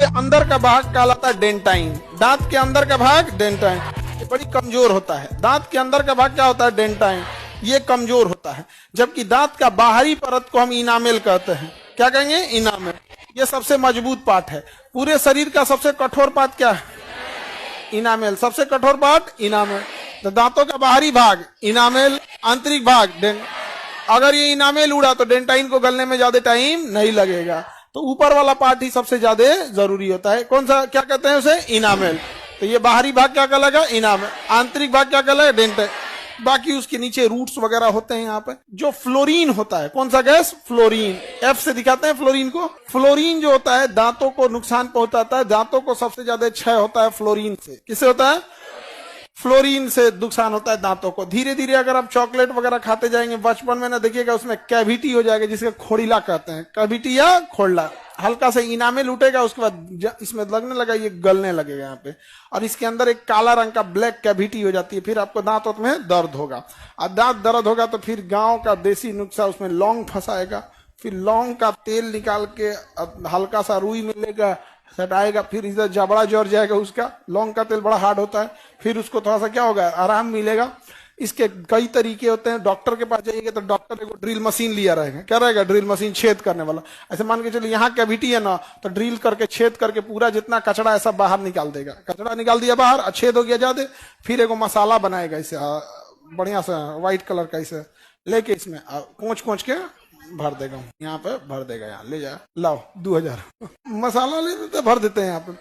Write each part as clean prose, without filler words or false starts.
अंदर का भाग कहलाता है डेंटाइन। दांत के अंदर का भाग डेंटाइन, ये बड़ी कमजोर होता है। दांत के अंदर का भाग क्या होता है? डेंटाइन, ये कमजोर होता है। जबकि दांत का बाहरी परत को हम इनामेल कहते हैं। क्या कहेंगे? इनामेल। ये सबसे मजबूत पार्ट है। पूरे शरीर का सबसे कठोर पार्ट क्या है? इनामेल। सबसे कठोर पार्ट इनामेल। तो दांतों का बाहरी भाग इनामेल, आंतरिक भाग अगर ये इनामेल उड़ा तो डेंटाइन को गलने में ज्यादा टाइम नहीं लगेगा। तो ऊपर वाला पार्ट ही सबसे ज्यादा जरूरी होता है। कौन सा? क्या कहते हैं उसे? इनामेल। तो ये बाहरी भाग क्या कहलाएगा? इनामेल। आंतरिक भाग क्या कहलाएगा? डेंटाइन। बाकी उसके नीचे रूट्स वगैरह होते हैं। यहाँ पे जो फ्लोरीन होता है, कौन सा गैस? फ्लोरीन। एफ से दिखाते हैं फ्लोरीन को। फ्लोरीन जो होता है दांतों को नुकसान पहुंचाता है। दांतों को सबसे ज्यादा क्षय होता है फ्लोरीन से। किससे होता है? फ्लोरीन से नुकसान होता है दांतों को। धीरे धीरे अगर आप चॉकलेट वगैरह खाते जाएंगे बचपन में ना, देखिएगा उसमें कैविटी हो जाएगा, जिसका खोड़िला कहते हैं। कैविटी या खोड़ला। हल्का से इनामेल उठेगा, उसके बाद इसमें लगने लगा, ये गलने लगेगा यहाँ पे, और इसके अंदर एक काला रंग का ब्लैक कैविटी हो जाती है। फिर आपको दांत में दर्द होगा, और दांत दर्द होगा तो फिर गांव का देसी नुस्खा, उसमें लौंग फंसाएगा। फिर लौंग का तेल निकाल के हल्का सा रुई मिलेगा, सटाएगा, फिर इधर जबड़ा जड़ जाएगा उसका। लौंग का तेल बड़ा हार्ड होता है। फिर उसको थोड़ा सा क्या होगा? आराम मिलेगा। इसके कई तरीके होते हैं। डॉक्टर के पास जाइएगा तो डॉक्टर एक ड्रिल मशीन लिया रहेगा। क्या रहेगा? ड्रिल मशीन, छेद करने वाला। ऐसे मान के चलिए यहाँ कैविटी है ना, तो ड्रिल करके छेद करके पूरा जितना कचरा ऐसा बाहर निकाल देगा। कचरा निकाल दिया बाहर, छेद हो गया ज्यादा। फिर एगो मसाला बनाएगा इसे बढ़िया सा व्हाइट कलर का, इसे लेके इसमें कोच कोच के भर देगा। यहाँ पे भर देगा, यहाँ ले जा, लाओ 2000 मसाला ले देते, भर देते हैं यहाँ पे।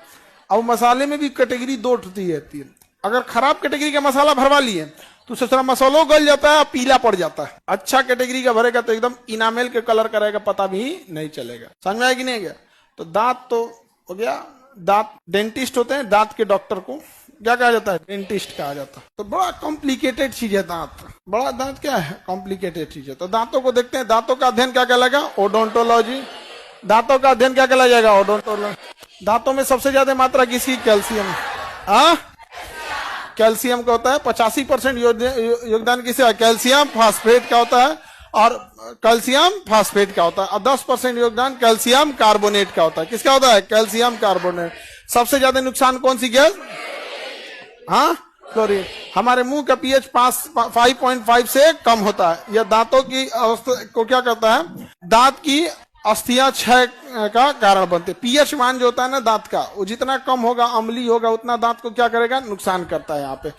अब मसाले में भी कैटेगरी दो होती है। अगर खराब कैटेगरी का मसाला भरवा लिए तो उससे थोड़ा मसालो गल जाता है, पीला पड़ जाता है। अच्छा कैटेगरी का भरेगा तो एकदम इनामेल के कलर करेगा, पता भी नहीं चलेगा। समझ में आया कि नहीं गया? तो दांत तो हो गया। दांत डेंटिस्ट होते हैं, दांत के डॉक्टर को क्या कहा जाता है? डेंटिस्ट कहा जाता है। तो बड़ा कॉम्प्लिकेटेड चीज है दांत। बड़ा दांत क्या है? कॉम्प्लिकेटेड चीज है। तो दांतों को देखते हैं। दांतों का अध्ययन क्या कहलाएगा? ओडोंटोलॉजी। दांतों का अध्ययन क्या कहलाया जाएगा? ओडोंटोलॉजी। दांतों में सबसे ज्यादा मात्रा किसकी? कैल्शियम। कैल्शियम का होता है। 85% योगदान किसे है? कैल्शियम फास्फेट का होता है, और कैल्शियम फास्फेट का होता है। और 10% योगदान कैल्शियम कार्बोनेट का होता है। किसका होता है? Calcium carbonate. सबसे ज्यादा नुकसान कौन सी गैस? क्लोरीन। हमारे मुंह का पीएच 5.5 से कम होता है। यह दांतों की अवस्था को क्या करता है? दांत की अस्थियां क्षय का कारण बनते। पीएच मान जो होता है ना दांत का, वो जितना कम होगा, अम्लीय होगा, उतना दांत को क्या करेगा? नुकसान करता है यहाँ पे।